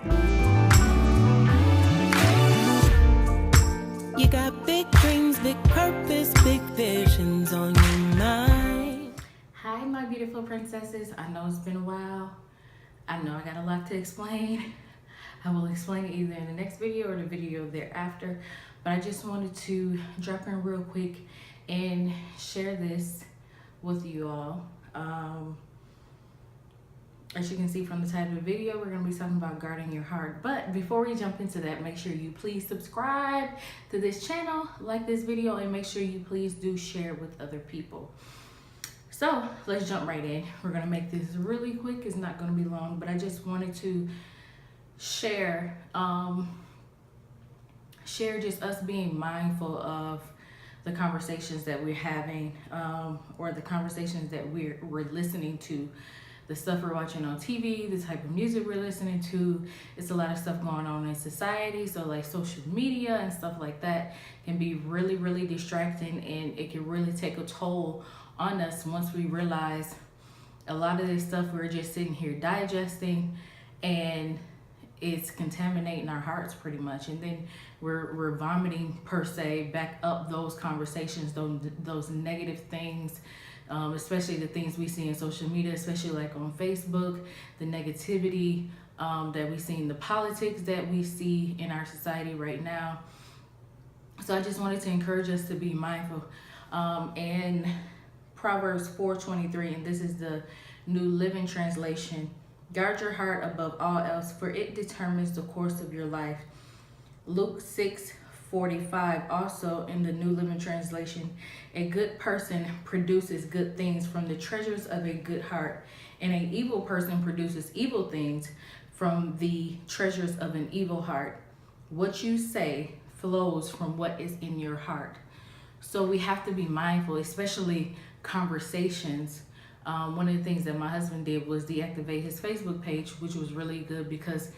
You got big dreams, big purpose, big visions on your mind. Hi, my beautiful princesses. I know it's been a while. I know I got a lot to explain. I will explain it either in the next video or the video thereafter. But I just wanted to drop in real quick and share this with you all. As you can see from the title of the video, we're going to be talking about guarding your heart. But before we jump into that, make sure you please subscribe to this channel, like this video, and make sure you please do share with other people. So let's jump right in. We're going to make this really quick. It's not going to be long, but I just wanted to share just us being mindful of the conversations that we're having, or the conversations that we're listening to, the stuff we're watching on TV, the type of music we're listening to. It's a lot of stuff going on in society. So like social media and stuff like that can be really, really distracting, and it can really take a toll on us once we realize a lot of this stuff we're just sitting here digesting, and it's contaminating our hearts pretty much. And then we're vomiting per se back up those conversations, those negative things, especially the things we see in social media, especially like on Facebook, the negativity that we see in the politics that we see in our society right now. So I just wanted to encourage us to be mindful. And Proverbs 4:23, and this is the New Living Translation. Guard your heart above all else, for it determines the course of your life. Luke 6:45, also in the New Living Translation. A good person produces good things from the treasures of a good heart, and an evil person produces evil things from the treasures of an evil heart. What you say flows from what is in your heart. So we have to be mindful, especially conversations. One of the things that my husband did was deactivate his Facebook page, which was really good because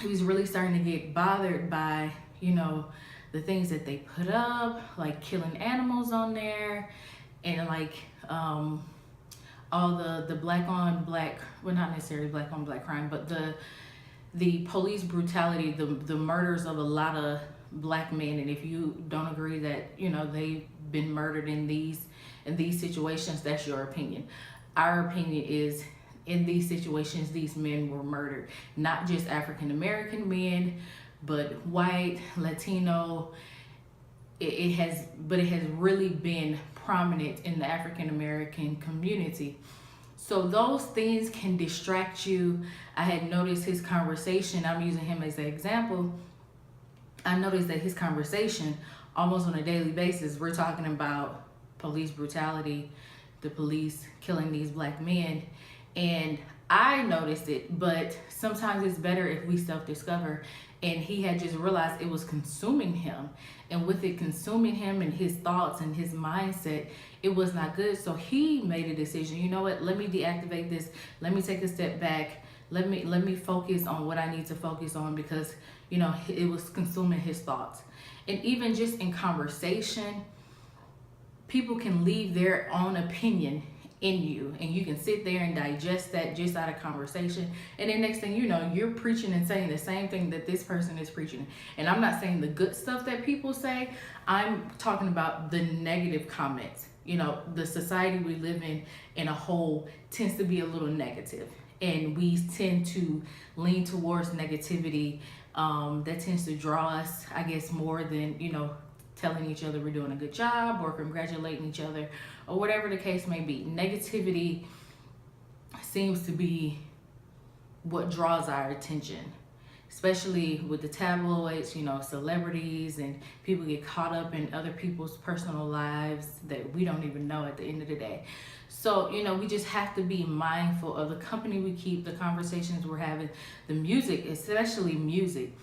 he was really starting to get bothered by, the things that they put up, like killing animals on there, and like all the black on black, well, not necessarily black on black crime, but the police brutality, the murders of a lot of black men. And if you don't agree that they've been murdered in these situations, that's your opinion. Our opinion is, in these situations, these men were murdered. Not just African American men, but white, Latino. It has really been prominent in the African American community. So those things can distract you. I had noticed his conversation, I'm using him as an example. I noticed that his conversation, almost on a daily basis, we're talking about police brutality, the police killing these black men. And I noticed it, but sometimes it's better if we self-discover. And he had just realized it was consuming him. And with it consuming him and his thoughts and his mindset, it was not good. So he made a decision, you know what, let me deactivate this. Let me take a step back. Let me focus on what I need to focus on, because, it was consuming his thoughts. And even just in conversation, people can leave their own opinion in you, and you can sit there and digest that just out of conversation, and then next thing you know, you're preaching and saying the same thing that this person is preaching. And I'm not saying the good stuff that people say, I'm talking about the negative comments. The society we live in a whole, tends to be a little negative, and we tend to lean towards negativity. That tends to draw us, I guess, more than telling each other we're doing a good job or congratulating each other or whatever the case may be. Negativity seems to be what draws our attention, especially with the tabloids, celebrities, and people get caught up in other people's personal lives that we don't even know at the end of the day. So, we just have to be mindful of the company we keep, the conversations we're having, the music, especially music.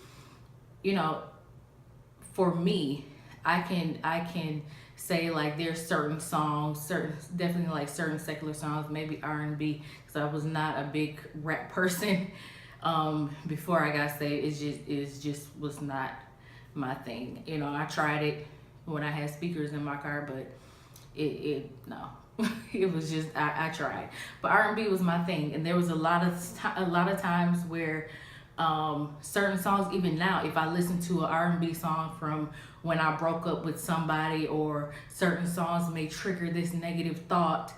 For me, I can say like there's certain songs, definitely like certain secular songs, maybe R&B, because I was not a big rap person before I got saved. It just was not my thing. I tried it when I had speakers in my car, but no. It was just, I tried, but R&B was my thing. And there was a lot of times where Certain songs, even now, if I listen to an R&B song from when I broke up with somebody, or certain songs may trigger this negative thought,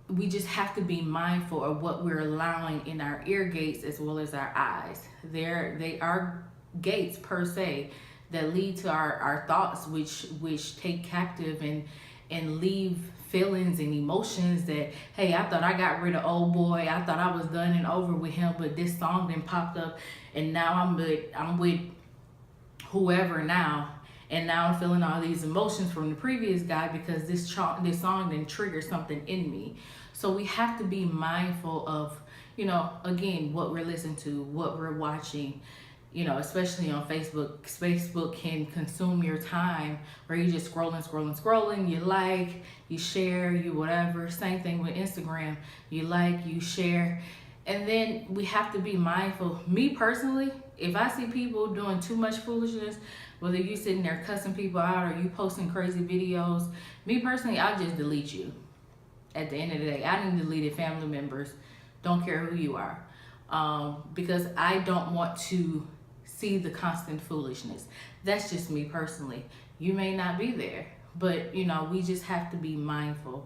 we just have to be mindful of what we're allowing in our ear gates as well as our eyes. They are gates per se that lead to our thoughts, which take captive and leave feelings and emotions that, hey, I thought I got rid of old boy, I thought I was done and over with him, but this song then popped up and now I'm with whoever now, and now I'm feeling all these emotions from the previous guy because this song then triggered something in me. So we have to be mindful of, you know, again, what we're listening to, what we're watching. You know, especially on Facebook. Facebook can consume your time where you just scrolling, you like, you share, you whatever. Same thing with Instagram. You like, you share. And then we have to be mindful. Me personally, if I see people doing too much foolishness, whether you sitting there cussing people out or you posting crazy videos, me personally, I'll just delete you. At the end of the day, I done deleted family members. Don't care who you are. Because I don't want to see the constant foolishness. That's just me personally. You may not be there, but you know, we just have to be mindful.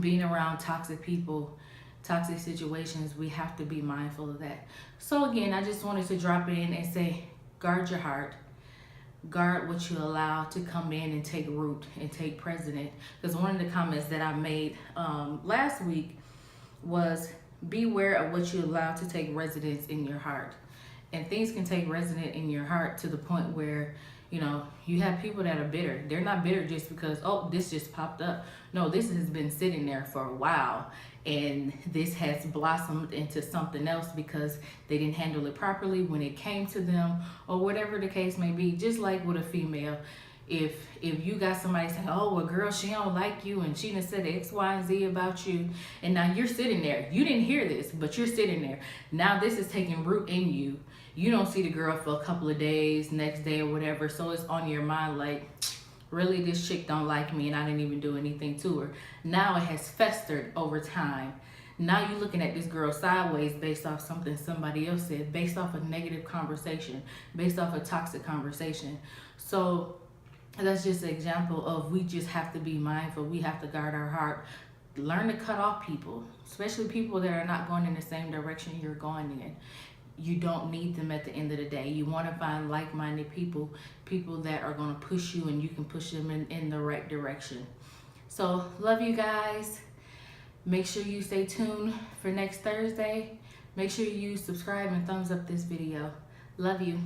Being around toxic people, toxic situations, we have to be mindful of that. So again, I just wanted to drop in and say, guard your heart. Guard what you allow to come in and take root and take precedent. Because one of the comments that I made last week was, beware of what you allow to take residence in your heart. And things can take residence in your heart to the point where, you know, you have people that are bitter. They're not bitter just because, oh, this just popped up. No, this has been sitting there for a while, and this has blossomed into something else because they didn't handle it properly when it came to them, or whatever the case may be. Just like with a female, if you got somebody saying, oh, well, girl, she don't like you and she done said X, Y, and Z about you, and now you're sitting there. You didn't hear this, but you're sitting there. Now this is taking root in you. You don't see the girl for a couple of days, next day or whatever, so it's on your mind like, really, this chick don't like me and I didn't even do anything to her. Now it has festered over time. Now you're looking at this girl sideways based off something somebody else said, based off a negative conversation, based off a toxic conversation. So that's just an example of, we just have to be mindful. We have to guard our heart. Learn to cut off people, especially people that are not going in the same direction you're going in. You don't need them at the end of the day. You want to find like-minded people, people that are going to push you and you can push them in the right direction. So love you guys. Make sure you stay tuned for next Thursday. Make sure you subscribe and thumbs up this video. Love you.